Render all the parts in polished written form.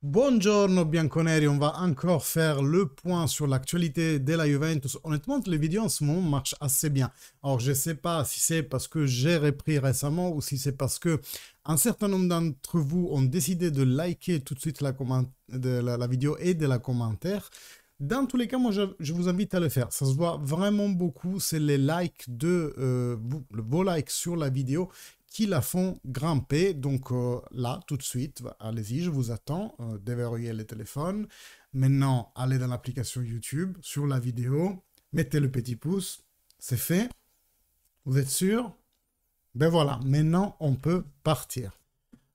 Buongiorno Bianconeri, on va encore faire le point sur l'actualité de la Juventus. Honnêtement, les vidéos en ce moment marchent assez bien. Alors, je ne sais pas si c'est parce que j'ai repris récemment ou si c'est parce que un certain nombre d'entre vous ont décidé de liker tout de suite la vidéo et de la commentaire. Dans tous les cas, moi, je vous invite à le faire. Ça se voit vraiment beaucoup. C'est les likes vos likes sur la vidéo qui la font grimper. Donc là, tout de suite, allez-y, je vous attends. Déverrouillez le téléphone. Maintenant, allez dans l'application YouTube, sur la vidéo, mettez le petit pouce. C'est fait. Vous êtes sûr? Ben voilà, maintenant, on peut partir.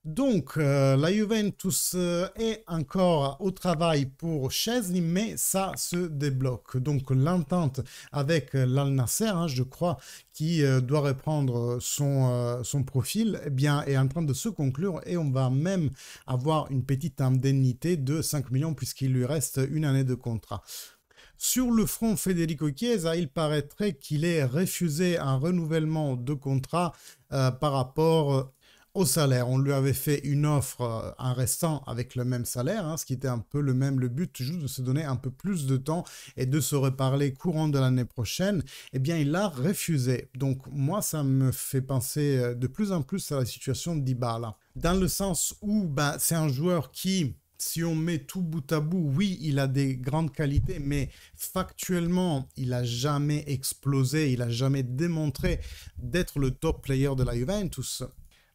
Donc, la Juventus est encore au travail pour Szczesny, mais ça se débloque. Donc, l'entente avec l'Al Nasser, hein, je crois, qui doit reprendre son profil, eh bien, est en train de se conclure et on va même avoir une petite indemnité de 5 millions puisqu'il lui reste une année de contrat. Sur le front Federico Chiesa, il paraîtrait qu'il ait refusé un renouvellement de contrat par rapport au salaire. On lui avait fait une offre en restant avec le même salaire, hein, ce qui était un peu le but, juste de se donner un peu plus de temps et de se reparler courant de l'année prochaine. Eh bien, il a refusé. Donc, moi, ça me fait penser de plus en plus à la situation d'Dybala. Dans le sens où c'est un joueur qui, si on met tout bout à bout, oui, il a des grandes qualités, mais factuellement, il n'a jamais explosé, il n'a jamais démontré d'être le top player de la Juventus,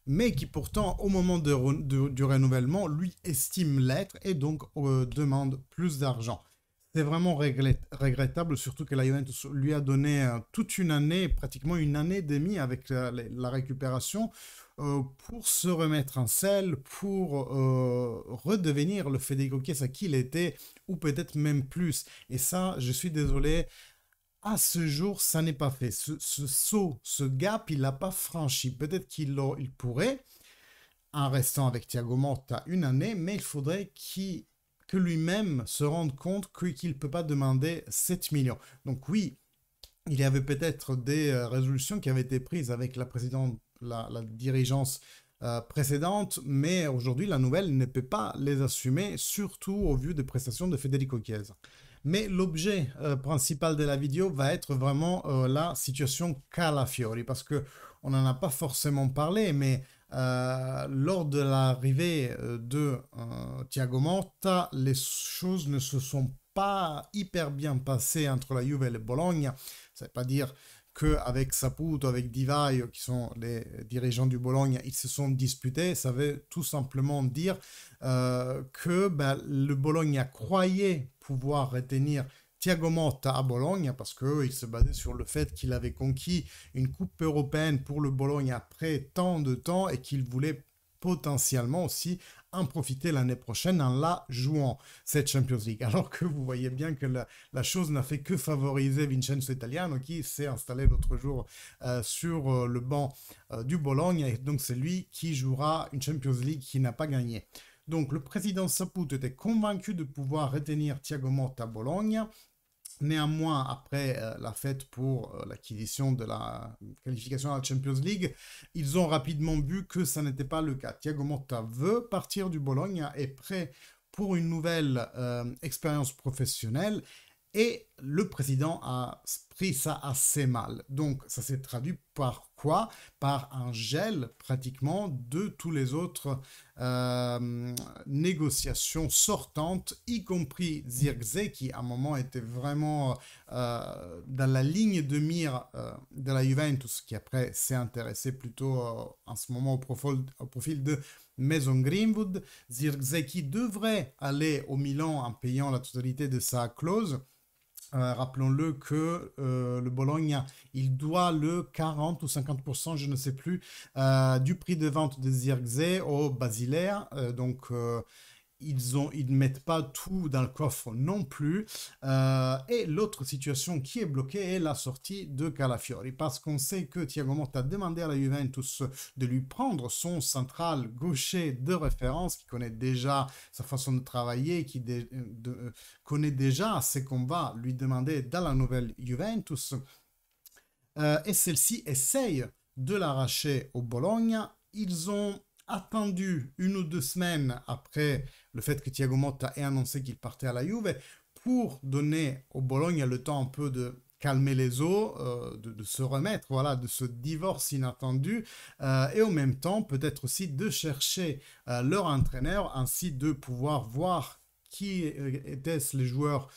mais qui pourtant, au moment du renouvellement, lui estime l'être et donc demande plus d'argent. C'est vraiment regrettable, surtout que la Juventus lui a donné toute une année, pratiquement une année et demie avec la récupération, pour se remettre en selle, pour redevenir le Federico Chiesa qu'il était, ou peut-être même plus. Et ça, je suis désolé, à ce jour, ça n'est pas fait. Ce saut, ce gap, il l'a pas franchi. Peut-être il pourrait, en restant avec Thiago Motta une année, mais il faudrait que lui-même se rende compte qu'il ne peut pas demander 7 millions. Donc oui, il y avait peut-être des résolutions qui avaient été prises avec la dirigeance précédente, mais aujourd'hui, la nouvelle ne peut pas les assumer, surtout au vu des prestations de Federico Chiesa. Mais l'objet principal de la vidéo va être vraiment la situation Calafiori, parce que on n'en a pas forcément parlé, mais lors de l'arrivée de Thiago Motta, les choses ne se sont pas hyper bien passées entre la Juve et le Bologne. Ça ne veut pas dire qu'avec Saputo, avec Di Vaio, qui sont les dirigeants du Bologne, ils se sont disputés. Ça veut tout simplement dire que le Bologna croyait pouvoir retenir Thiago Motta à Bologne parce qu'il se basait sur le fait qu'il avait conquis une coupe européenne pour le Bologne après tant de temps et qu'il voulait potentiellement aussi en profiter l'année prochaine en la jouant, cette Champions League. Alors que vous voyez bien que la chose n'a fait que favoriser Vincenzo Italiano qui s'est installé l'autre jour sur le banc du Bologne et donc c'est lui qui jouera une Champions League qui n'a pas gagné. Donc le président Saputo était convaincu de pouvoir retenir Thiago Motta à Bologne. Néanmoins, après la fête pour l'acquisition de la qualification à la Champions League, ils ont rapidement vu que ça n'était pas le cas. Thiago Motta veut partir du Bologne, est prêt pour une nouvelle expérience professionnelle et le président a pris ça assez mal. Donc ça s'est traduit par quoi? Par un gel pratiquement de tous les autres négociations sortantes, y compris Zirkzee qui à un moment était vraiment dans la ligne de mire de la Juventus, qui après s'est intéressé plutôt en ce moment au profil de Mason Greenwood. Zirkzee qui devrait aller au Milan en payant la totalité de sa clause. Rappelons-le que le Bologna, il doit le 40 ou 50%, je ne sais plus, du prix de vente de Zirkzee au Basilea. Ils ne mettent pas tout dans le coffre non plus. Et l'autre situation qui est bloquée est la sortie de Calafiori. Parce qu'on sait que Thiago Motta a demandé à la Juventus de lui prendre son central gaucher de référence, qui connaît déjà sa façon de travailler, qui connaît déjà ce qu'on va lui demander dans la nouvelle Juventus. Et celle-ci essaye de l'arracher au Bologna. Ils ont attendu une ou deux semaines après le fait que Thiago Motta ait annoncé qu'il partait à la Juve, pour donner au Bologne le temps un peu de calmer les eaux, de se remettre, voilà, de ce divorce inattendu, et en même temps peut-être aussi de chercher leur entraîneur, ainsi de pouvoir voir qui étaient les joueurs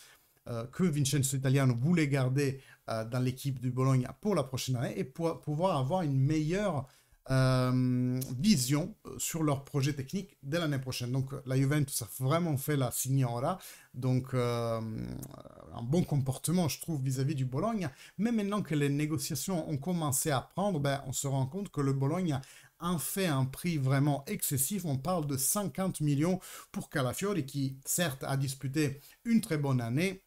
que Vincenzo Italiano voulait garder dans l'équipe du Bologne pour la prochaine année, et pour pouvoir avoir une meilleure vision sur leur projet technique dès l'année prochaine. Donc la Juventus a vraiment fait la signora, donc un bon comportement je trouve vis-à-vis du Bologne, mais maintenant que les négociations ont commencé à prendre, ben, on se rend compte que le Bologne en fait un prix vraiment excessif. On parle de 50 millions pour Calafiori, qui certes a disputé une très bonne année,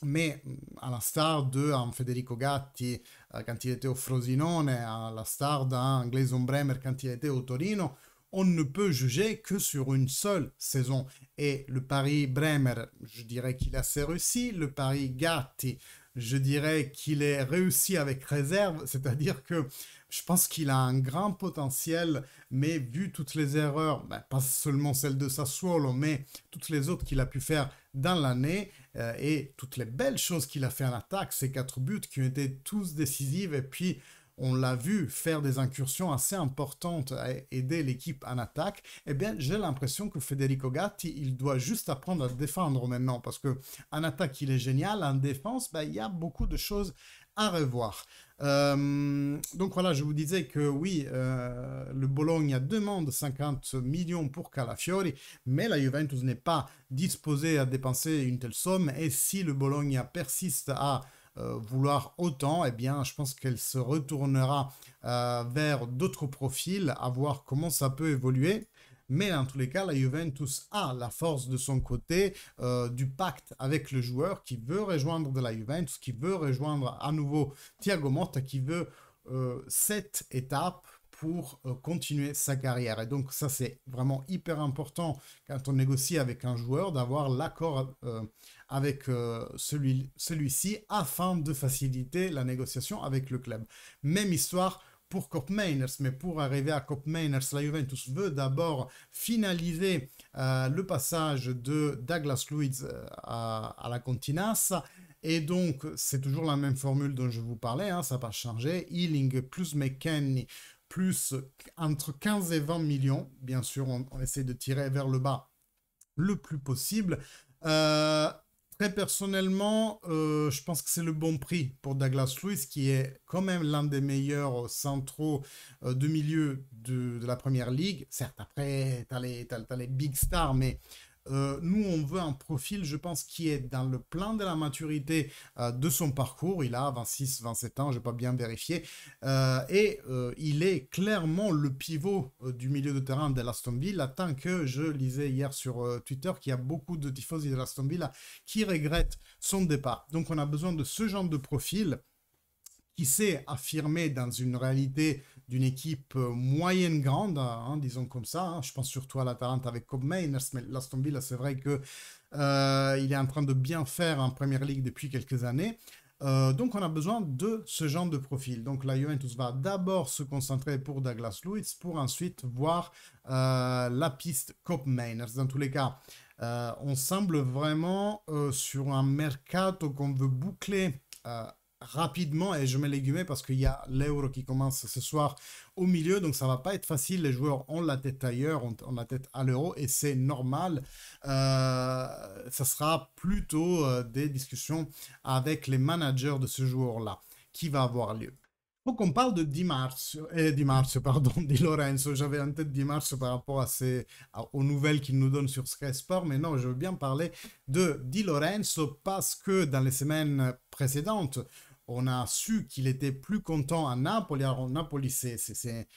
mais à l'instar de Federico Gatti quand il était au Frosinone, à l'instar d'un Gleison Bremer quand il était au Torino, on ne peut juger que sur une seule saison. Et le pari Bremer, je dirais qu'il a assez réussi. Le pari Gatti, je dirais qu'il est réussi avec réserve, c'est-à-dire que je pense qu'il a un grand potentiel, mais vu toutes les erreurs, ben, pas seulement celle de Sassuolo, mais toutes les autres qu'il a pu faire dans l'année, et toutes les belles choses qu'il a fait en attaque, ces 4 buts qui ont été tous décisifs, et puis on l'a vu faire des incursions assez importantes à aider l'équipe en attaque, eh bien j'ai l'impression que Federico Gatti, il doit juste apprendre à défendre maintenant, parce que en attaque il est génial, en défense, ben, il y a beaucoup de choses à revoir. Donc voilà, je vous disais que oui, le Bologna demande 50 millions pour Calafiori, mais la Juventus n'est pas disposée à dépenser une telle somme, et si le Bologna persiste à vouloir autant, eh bien je pense qu'elle se retournera vers d'autres profils, à voir comment ça peut évoluer. Mais en tous les cas, la Juventus a la force de son côté, du pacte avec le joueur qui veut rejoindre de la Juventus, qui veut rejoindre à nouveau Thiago Motta, qui veut cette étape pour continuer sa carrière. Et donc ça, c'est vraiment hyper important quand on négocie avec un joueur, d'avoir l'accord avec celui-ci afin de faciliter la négociation avec le club. Même histoire pour Koopmeiners, mais pour arriver à Koopmeiners, la Juventus veut d'abord finaliser le passage de Douglas Luiz à la Continassa, et donc c'est toujours la même formule dont je vous parlais, hein, ça n'a pas changé, Ealing plus McKennie plus entre 15 et 20 millions, bien sûr on essaie de tirer vers le bas le plus possible. Très personnellement, je pense que c'est le bon prix pour Douglas Luiz, qui est quand même l'un des meilleurs centraux de milieu de la première ligue. Certes, après, tu as les big stars, mais nous, on veut un profil, je pense, qui est dans le plan de la maturité de son parcours. Il a 26, 27 ans, je n'ai pas bien vérifié. Et il est clairement le pivot du milieu de terrain de l'Aston Villa, tant que je lisais hier sur Twitter qu'il y a beaucoup de tifosi de l'Aston Villa qui regrettent son départ. Donc, on a besoin de ce genre de profil qui s'est affirmé dans une réalité d'une équipe moyenne grande, hein, disons comme ça. Hein. Je pense surtout à l'Atalanta avec Koopmeiners, mais l'Aston Villa, c'est vrai que il est en train de bien faire en Premier League depuis quelques années. Donc on a besoin de ce genre de profil. Donc la Juventus va d'abord se concentrer pour Douglas Luiz, pour ensuite voir la piste Koopmeiners. Dans tous les cas, on semble vraiment sur un mercato qu'on veut boucler rapidement, et je mets les guillemets parce qu'il y a l'Euro qui commence ce soir au milieu, donc ça va pas être facile. Les joueurs ont la tête ailleurs, ont la tête à l'Euro, et c'est normal. Ça sera plutôt des discussions avec les managers de ce joueur-là qui va avoir lieu. Donc on parle de Di Marzio, pardon, Di Lorenzo. J'avais en tête Di Marzio par rapport aux nouvelles qu'il nous donne sur Sky Sport, mais non, je veux bien parler de Di Lorenzo parce que dans les semaines précédentes, on a su qu'il était plus content à Napoli. Alors Napoli, c'est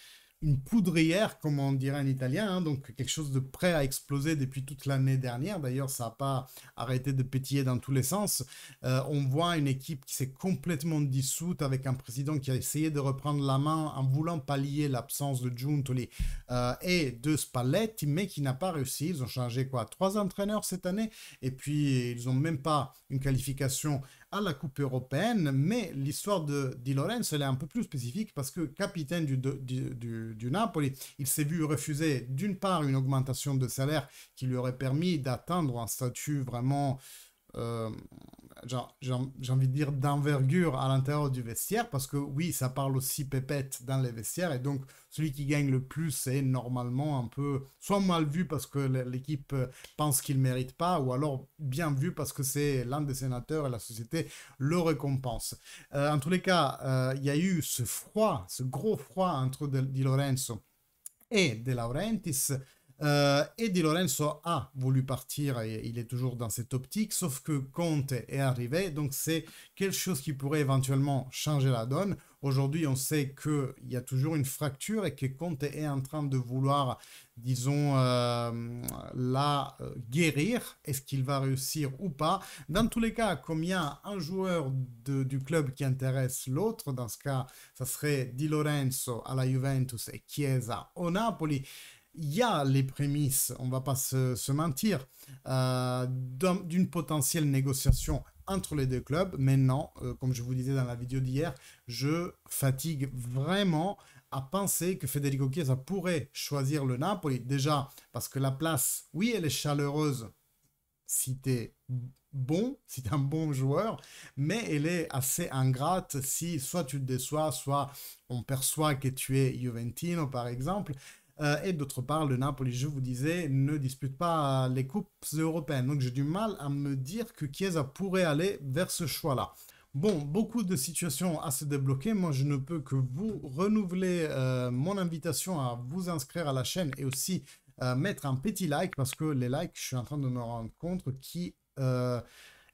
une poudrière, comme on dirait en italien, hein, donc quelque chose de prêt à exploser depuis toute l'année dernière. D'ailleurs, ça n'a pas arrêté de pétiller dans tous les sens. On voit une équipe qui s'est complètement dissoute, avec un président qui a essayé de reprendre la main en voulant pallier l'absence de Giuntoli et de Spalletti, mais qui n'a pas réussi. Ils ont changé 3 entraîneurs cette année, et puis ils n'ont même pas une qualification à la Coupe européenne, mais l'histoire de Di Lorenzo elle est un peu plus spécifique parce que capitaine du Napoli, il s'est vu refuser d'une part une augmentation de salaire qui lui aurait permis d'atteindre un statut vraiment euh, j'ai envie de dire d'envergure à l'intérieur du vestiaire, parce que oui, ça parle aussi pépette dans les vestiaires, et donc celui qui gagne le plus est normalement un peu soit mal vu parce que l'équipe pense qu'il ne mérite pas, ou alors bien vu parce que c'est l'un des sénateurs et la société le récompense. En tous les cas, il y a eu ce froid, ce gros froid entre Di Lorenzo et De Laurentiis. Et Di Lorenzo a voulu partir et il est toujours dans cette optique, sauf que Conte est arrivé, donc c'est quelque chose qui pourrait éventuellement changer la donne. Aujourd'hui, on sait qu'il y a toujours une fracture et que Conte est en train de vouloir, disons, la guérir. Est-ce qu'il va réussir ou pas? Dans tous les cas, comme il y a un joueur du club qui intéresse l'autre, dans ce cas, ça serait Di Lorenzo à la Juventus et Chiesa au Napoli. Il y a les prémices, on ne va pas se mentir, d'une potentielle négociation entre les deux clubs. Maintenant, comme je vous disais dans la vidéo d'hier, je fatigue vraiment à penser que Federico Chiesa pourrait choisir le Napoli. Déjà, parce que la place, oui, elle est chaleureuse si tu es bon, si tu es un bon joueur, mais elle est assez ingrate si soit tu te déçois, soit on perçoit que tu es Juventino, par exemple. Et d'autre part, le Napoli, je vous disais, ne dispute pas les coupes européennes. Donc j'ai du mal à me dire que Chiesa pourrait aller vers ce choix-là. Bon, beaucoup de situations à se débloquer. Moi, je ne peux que vous renouveler mon invitation à vous inscrire à la chaîne et aussi mettre un petit like, parce que les likes, je suis en train de me rendre compte, qui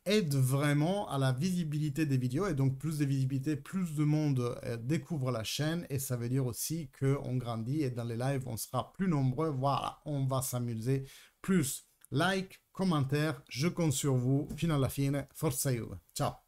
aide vraiment à la visibilité des vidéos, et donc plus de visibilité, plus de monde découvre la chaîne, et ça veut dire aussi qu'on grandit et dans les lives on sera plus nombreux. Voilà, on va s'amuser plus. Like, commentaire, je compte sur vous. Fino alla fine, forza Juve. Ciao.